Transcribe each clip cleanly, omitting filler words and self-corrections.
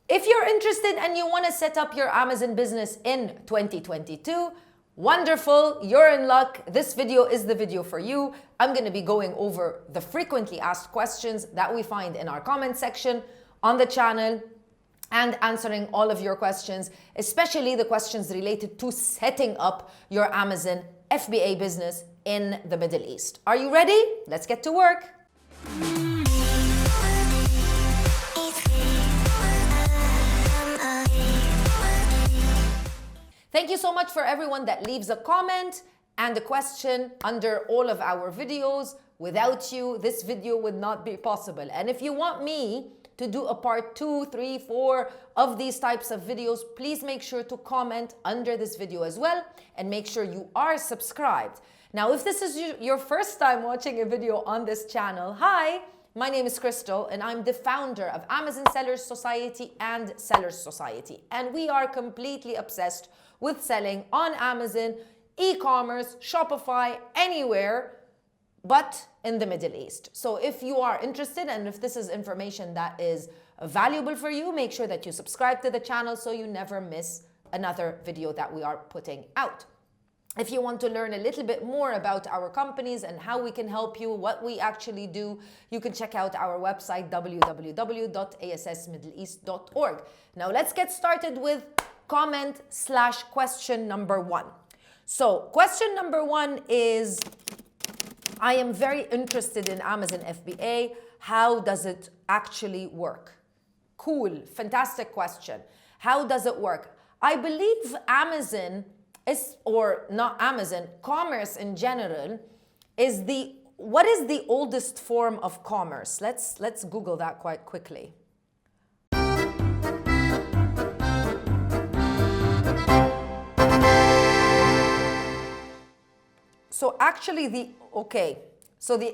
If you're interested and you want to set up your Amazon business in 2022, wonderful, you're in luck. This video is the video for you. I'm going to be going over the frequently asked questions that we find in our comment section on the channel and answering all of your questions, especially the questions related to setting up your Amazon FBA business in the Middle East. Are you ready? Let's get to work. Thank you so much for everyone that leaves a comment and a question under all of our videos. Without you, this video would not be possible. And if you want me to do a part 2, 3, 4 of these types of videos, please make sure to comment under this video as well and make sure you are subscribed. Now, if this is your first time watching a video on this channel, hi, my name is Crystal and I'm the founder of Amazon Sellers Society and Sellers Society. And we are completely obsessed with selling on Amazon, e-commerce, Shopify, anywhere but in the Middle East. So if you are interested and if this is information that is valuable for you, make sure that you subscribe to the channel so you never miss another video that we are putting out. If you want to learn a little bit more about our companies and how we can help you, what we actually do, you can check out our website, www.assmiddleeast.org. Now let's get started with comment/question number 1. So question number 1 is, I am very interested in Amazon FBA. How does it actually work? Cool, fantastic question. How does it work? I believe Amazon is, or not Amazon, commerce in general is what is the oldest form of commerce? Let's Google that quite quickly. So actually the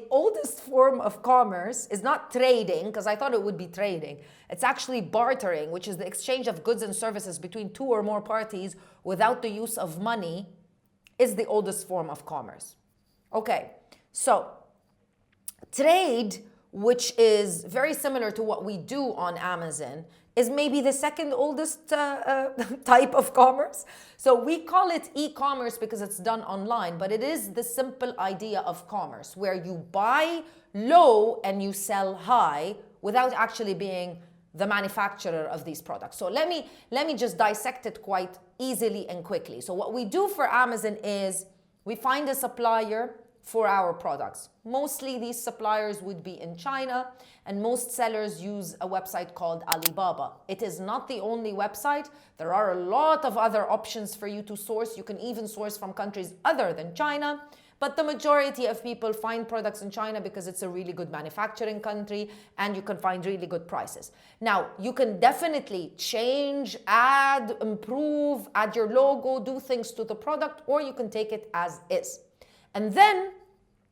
oldest form of commerce is not trading, because I thought it would be trading. It's actually bartering, which is the exchange of goods and services between two or more parties without the use of money, is the oldest form of commerce. Okay, so trade, which is very similar to what we do on Amazon, is maybe the second oldest type of commerce. So we call it e-commerce because it's done online, but it is the simple idea of commerce where you buy low and you sell high without actually being the manufacturer of these products. So let me just dissect it quite easily and quickly. So what we do for Amazon is we find a supplier for our products. Mostly these suppliers would be in China, and most sellers use a website called Alibaba. It is not the only website. There are a lot of other options for you to source. You can even source from countries other than China, but the majority of people find products in China because it's a really good manufacturing country and you can find really good prices. Now, you can definitely change, add, improve, add your logo, do things to the product, or you can take it as is. And then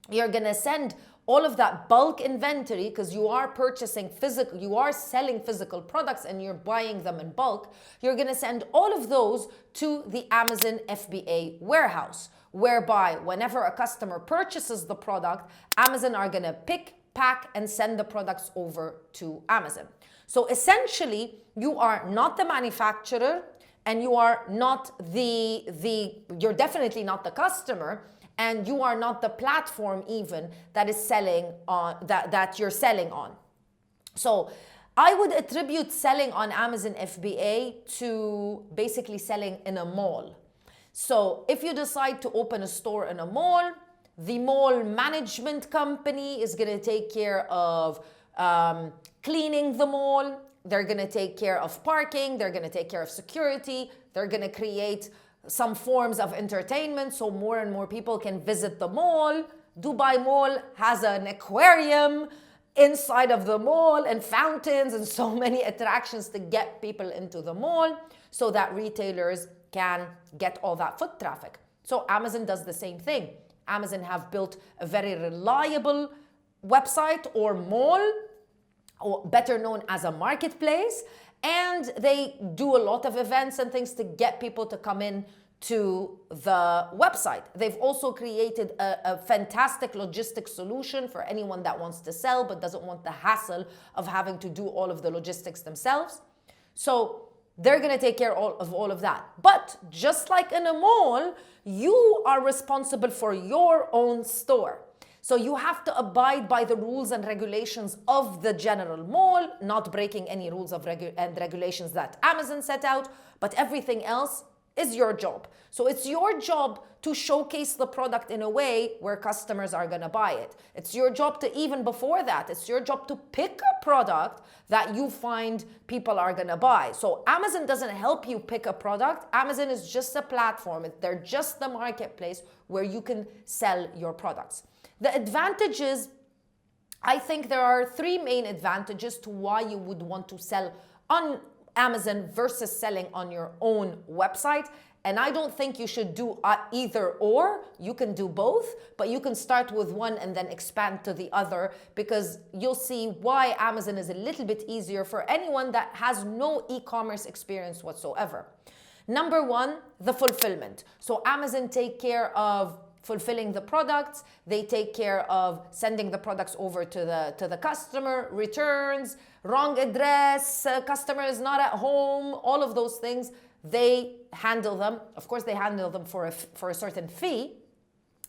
you're gonna send all of that bulk inventory, because you are purchasing physical, you are selling physical products and you're buying them in bulk. You're gonna send all of those to the Amazon FBA warehouse, whereby whenever a customer purchases the product, Amazon are gonna pick, pack, and send the products over to Amazon. So essentially, you are not the manufacturer and you are not you're definitely not the customer, and you are not the platform even that is selling on that you're selling on. So I would attribute selling on Amazon FBA to basically selling in a mall. So if you decide to open a store in a mall, the mall management company is going to take care of cleaning the mall. They're going to take care of parking. They're going to take care of security. They're going to create some forms of entertainment so more and more people can visit the mall. Dubai Mall has an aquarium inside of the mall and fountains and so many attractions to get people into the mall so that retailers can get all that foot traffic. So Amazon does the same thing. Amazon have built a very reliable website or mall, or better known as a marketplace, and they do a lot of events and things to get people to come in to the website. They've also created a fantastic logistics solution for anyone that wants to sell but doesn't want the hassle of having to do all of the logistics themselves. So they're going to take care of all of that. But just like in a mall, you are responsible for your own store. So you have to abide by the rules and regulations of the general mall, not breaking any rules and regulations that Amazon set out, but everything else is your job. So it's your job to showcase the product in a way where customers are going to buy it. It's your job to, even before that, it's your job to pick a product that you find people are going to buy. So Amazon doesn't help you pick a product. Amazon is just a platform. They're just the marketplace where you can sell your products. The advantages, I think there are three main advantages to why you would want to sell on Amazon versus selling on your own website. And I don't think you should do either or. You can do both, but you can start with one and then expand to the other, because you'll see why Amazon is a little bit easier for anyone that has no e-commerce experience whatsoever. Number one, the fulfillment. So Amazon take care of fulfilling the products, they take care of sending the products over to the customer, returns, wrong address, customer is not at home, all of those things, they handle them. Of course, they handle them for a certain fee.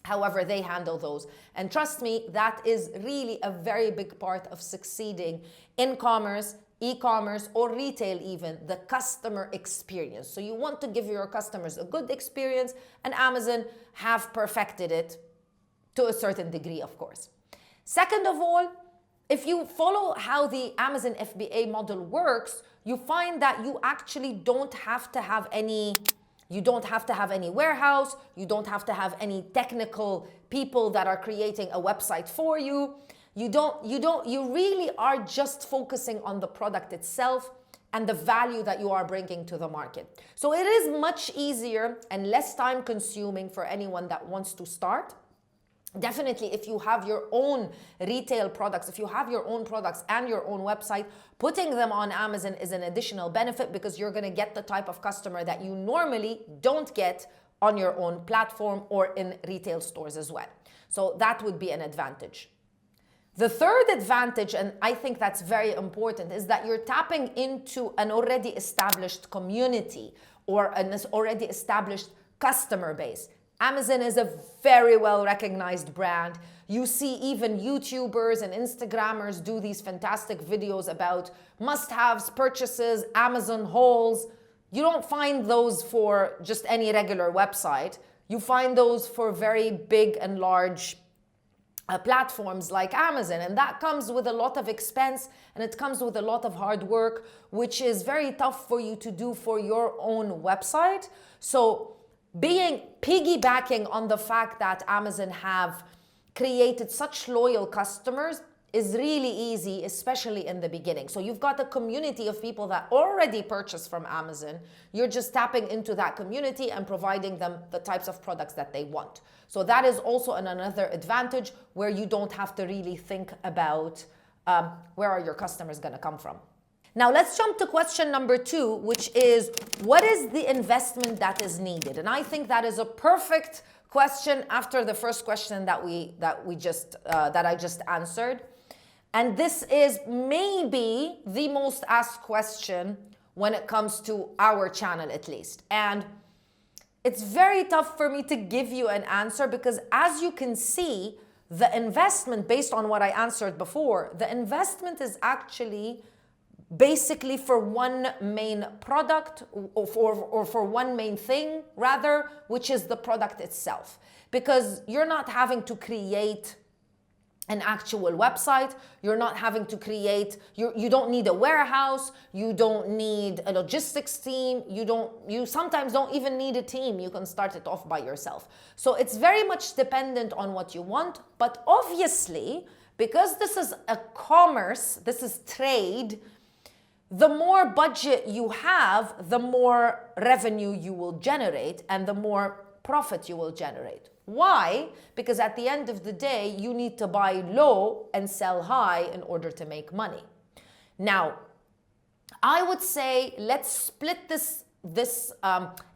However, they handle those. And trust me, that is really a very big part of succeeding in commerce, e-commerce, or retail even, the customer experience. So you want to give your customers a good experience, and Amazon have perfected it to a certain degree, of course. Second of all, if you follow how the Amazon FBA model works, you find that you actually don't have to have any warehouse, you don't have to have any technical people that are creating a website for you. You really are just focusing on the product itself and the value that you are bringing to the market. So it is much easier and less time consuming for anyone that wants to start. Definitely, if you have your own retail products, if you have your own products and your own website, putting them on Amazon is an additional benefit, because you're going to get the type of customer that you normally don't get on your own platform or in retail stores as well. So that would be an advantage. The third advantage, and I think that's very important, is that you're tapping into an already established community or an already established customer base. Amazon is a very well recognized brand. You see even YouTubers and Instagrammers do these fantastic videos about must-haves, purchases, Amazon hauls. You don't find those for just any regular website. You find those for very big and large platforms like Amazon, and that comes with a lot of expense, and it comes with a lot of hard work, which is very tough for you to do for your own website. So piggybacking on the fact that Amazon have created such loyal customers is really easy, especially in the beginning. So you've got a community of people that already purchase from Amazon. You're just tapping into that community and providing them the types of products that they want. So that is also another advantage, where you don't have to really think about where are your customers going to come from. Now let's jump to question number 2, which is, what is the investment that is needed? And I think that is a perfect question after the first question that I just answered. And this is maybe the most asked question when it comes to our channel, at least. And it's very tough for me to give you an answer, because as you can see, the investment, based on what I answered before, the investment is actually basically for one main product, or for one main thing rather, which is the product itself. Because you're not having to create an actual website, you're not having to create, you don't need a warehouse, you don't need a logistics team, you sometimes don't even need a team, you can start it off by yourself. So it's very much dependent on what you want, but obviously, because this is a commerce, this is trade, the more budget you have, the more revenue you will generate and the more profit you will generate. Why? Because at the end of the day, you need to buy low and sell high in order to make money. Now, I would say let's split this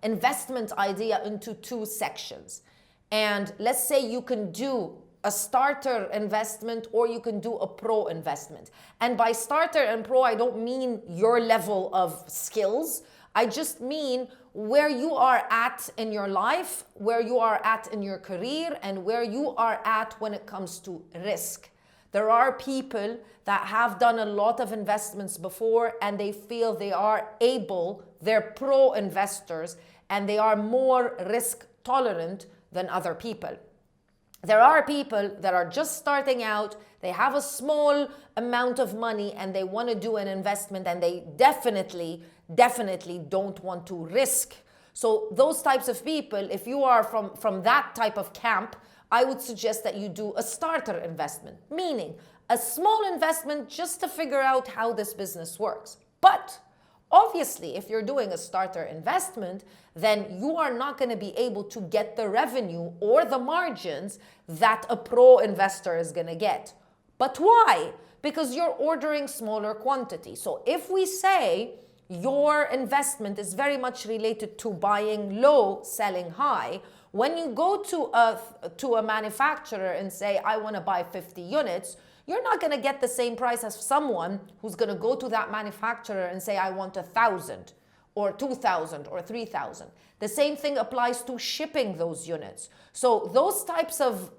investment idea into 2 sections. And let's say you can do a starter investment or you can do a pro investment. And by starter and pro, I don't mean your level of skills. I just mean where you are at in your life, where you are at in your career, and where you are at when it comes to risk. There are people that have done a lot of investments before and they feel they are able, they're pro investors, and they are more risk tolerant than other people. There are people that are just starting out, they have a small amount of money and they want to do an investment, and they definitely don't want to risk. So those types of people, if you are from that type of camp, I would suggest that you do a starter investment, meaning a small investment just to figure out how this business works. But obviously, if you're doing a starter investment, then you are not going to be able to get the revenue or the margins that a pro investor is going to get. But why? Because you're ordering smaller quantity. So if we say your investment is very much related to buying low, selling high, when you go to a manufacturer and say, I want to buy 50 units, you're not going to get the same price as someone who's going to go to that manufacturer and say, I want 1,000 or 2,000 or 3,000. The same thing applies to shipping those units. So those types of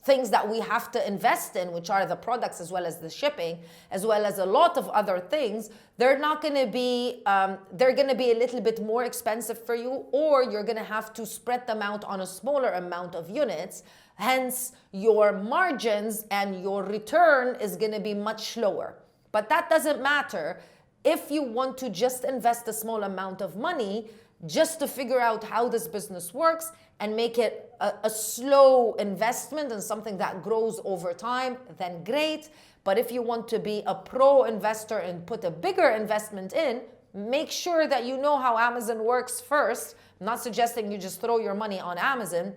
things that we have to invest in, which are the products as well as the shipping, as well as a lot of other things, they're going to be a little bit more expensive for you, or you're going to have to spread them out on a smaller amount of units. Hence, your margins and your return is going to be much lower. But that doesn't matter if you want to just invest a small amount of money just to figure out how this business works and make it a slow investment and something that grows over time, then great. But if you want to be a pro investor and put a bigger investment in, make sure that you know how Amazon works first. I'm not suggesting you just throw your money on Amazon.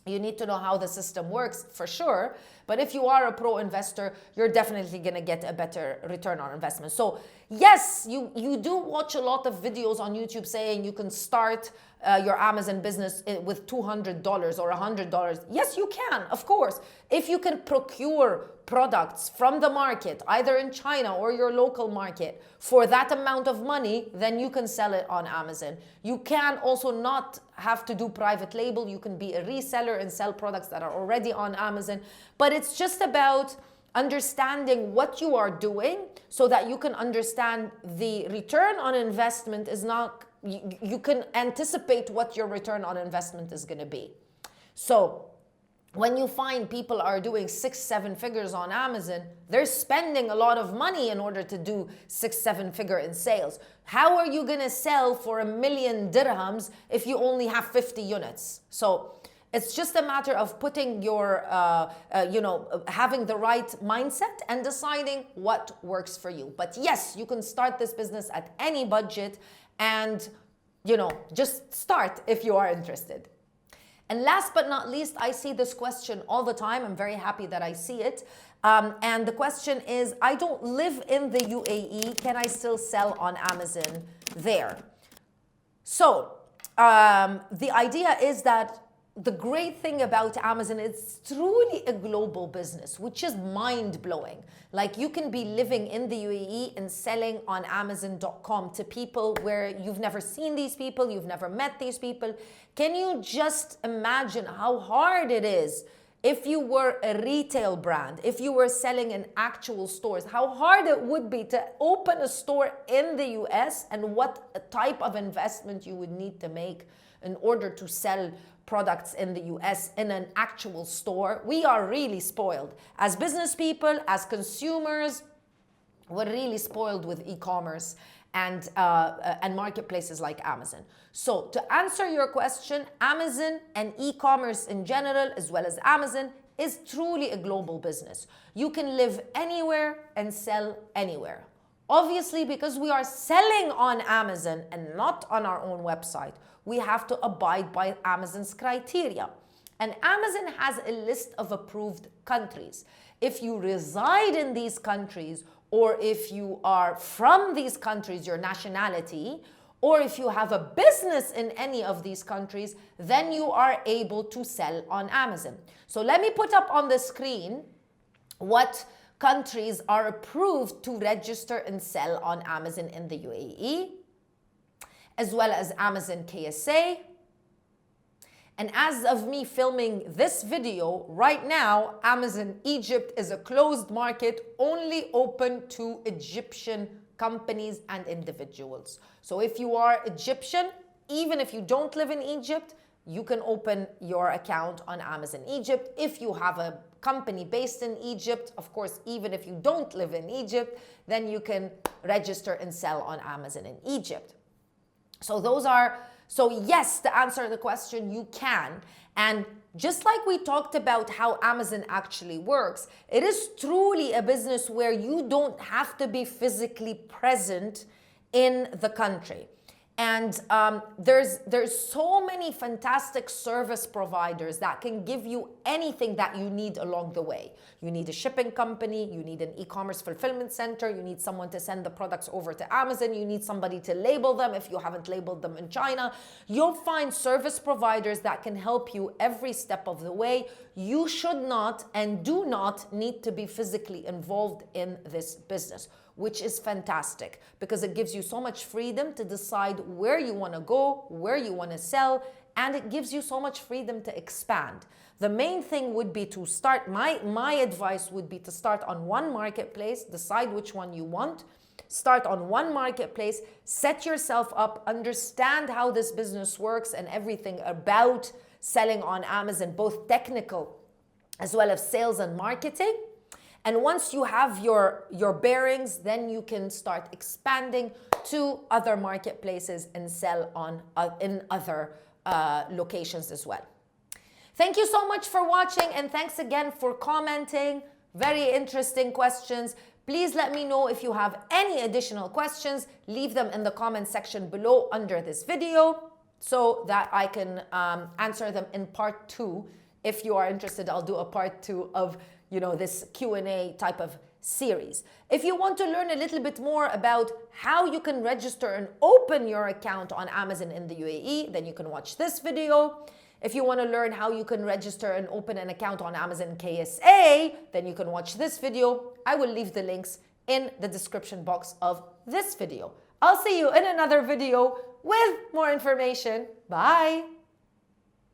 You need to know how the system works for sure. But if you are a pro investor, you're definitely going to get a better return on investment. So yes, you do watch a lot of videos on YouTube saying you can start your Amazon business with $200 or $100. Yes, you can, of course. If you can procure products from the market, either in China or your local market, for that amount of money, then you can sell it on Amazon. You can also not have to do private label. You can be a reseller and sell products that are already on Amazon. But it's just about understanding what you are doing so that you can understand the return on investment is not, you can anticipate what your return on investment is going to be. So when you find people are doing 6-7 figures on Amazon, they're spending a lot of money in order to do 6-7 figure in sales. How are you going to sell for 1,000,000 dirhams if you only have 50 units? So it's just a matter of putting your, having the right mindset and deciding what works for you. But yes, you can start this business at any budget and, just start if you are interested. And last but not least, I see this question all the time. I'm very happy that I see it. And the question is, I don't live in the UAE. Can I still sell on Amazon there? So the idea is that the great thing about Amazon, it's truly a global business, which is mind-blowing. Like, you can be living in the UAE and selling on Amazon.com to people where you've never seen these people, you've never met these people. Can you just imagine how hard it is if you were a retail brand, if you were selling in actual stores, how hard it would be to open a store in the US and what type of investment you would need to make in order to sell products in the US in an actual store? We are really spoiled. As business people, as consumers, we're really spoiled with e-commerce and marketplaces like Amazon. So to answer your question, Amazon and e-commerce in general, as well as Amazon, is truly a global business. You can live anywhere and sell anywhere. Obviously, because we are selling on Amazon and not on our own website, we have to abide by Amazon's criteria. And Amazon has a list of approved countries. If you reside in these countries, or if you are from these countries, your nationality, or if you have a business in any of these countries, then you are able to sell on Amazon. So let me put up on the screen what countries are approved to register and sell on Amazon in the UAE, as well as Amazon KSA. And as of me filming this video right now, Amazon Egypt is a closed market, only open to Egyptian companies and individuals. So if you are Egyptian, even if you don't live in Egypt, you can open your account on Amazon Egypt. If you have a company based in Egypt, of course, even if you don't live in Egypt, then you can register and sell on Amazon in Egypt. So yes, to answer the question, you can. And just like we talked about how Amazon actually works, it is truly a business where you don't have to be physically present in the country. And there's so many fantastic service providers that can give you anything that you need along the way. You need a shipping company, you need an e-commerce fulfillment center, you need someone to send the products over to Amazon, you need somebody to label them if you haven't labeled them in China. You'll find service providers that can help you every step of the way. You should not and do not need to be physically involved in this business, which is fantastic because it gives you so much freedom to decide where you want to go, where you want to sell, and it gives you so much freedom to expand. The main thing would be to start, my advice would be to start on one marketplace, decide which one you want, start on one marketplace, set yourself up, understand how this business works and everything about selling on Amazon, both technical as well as sales and marketing. And once you have your bearings, then you can start expanding to other marketplaces and sell on in other locations as well. Thank you so much for watching, and thanks again for commenting. Very interesting questions. Please let me know if you have any additional questions. Leave them in the comment section below under this video so that I can answer them in part 2. If you are interested, I'll do a part 2 of this Q&A type of series. If you want to learn a little bit more about how you can register and open your account on Amazon in the UAE, then you can watch this video. If you want to learn how you can register and open an account on Amazon KSA, then you can watch this video. I will leave the links in the description box of this video. I'll see you in another video with more information. Bye.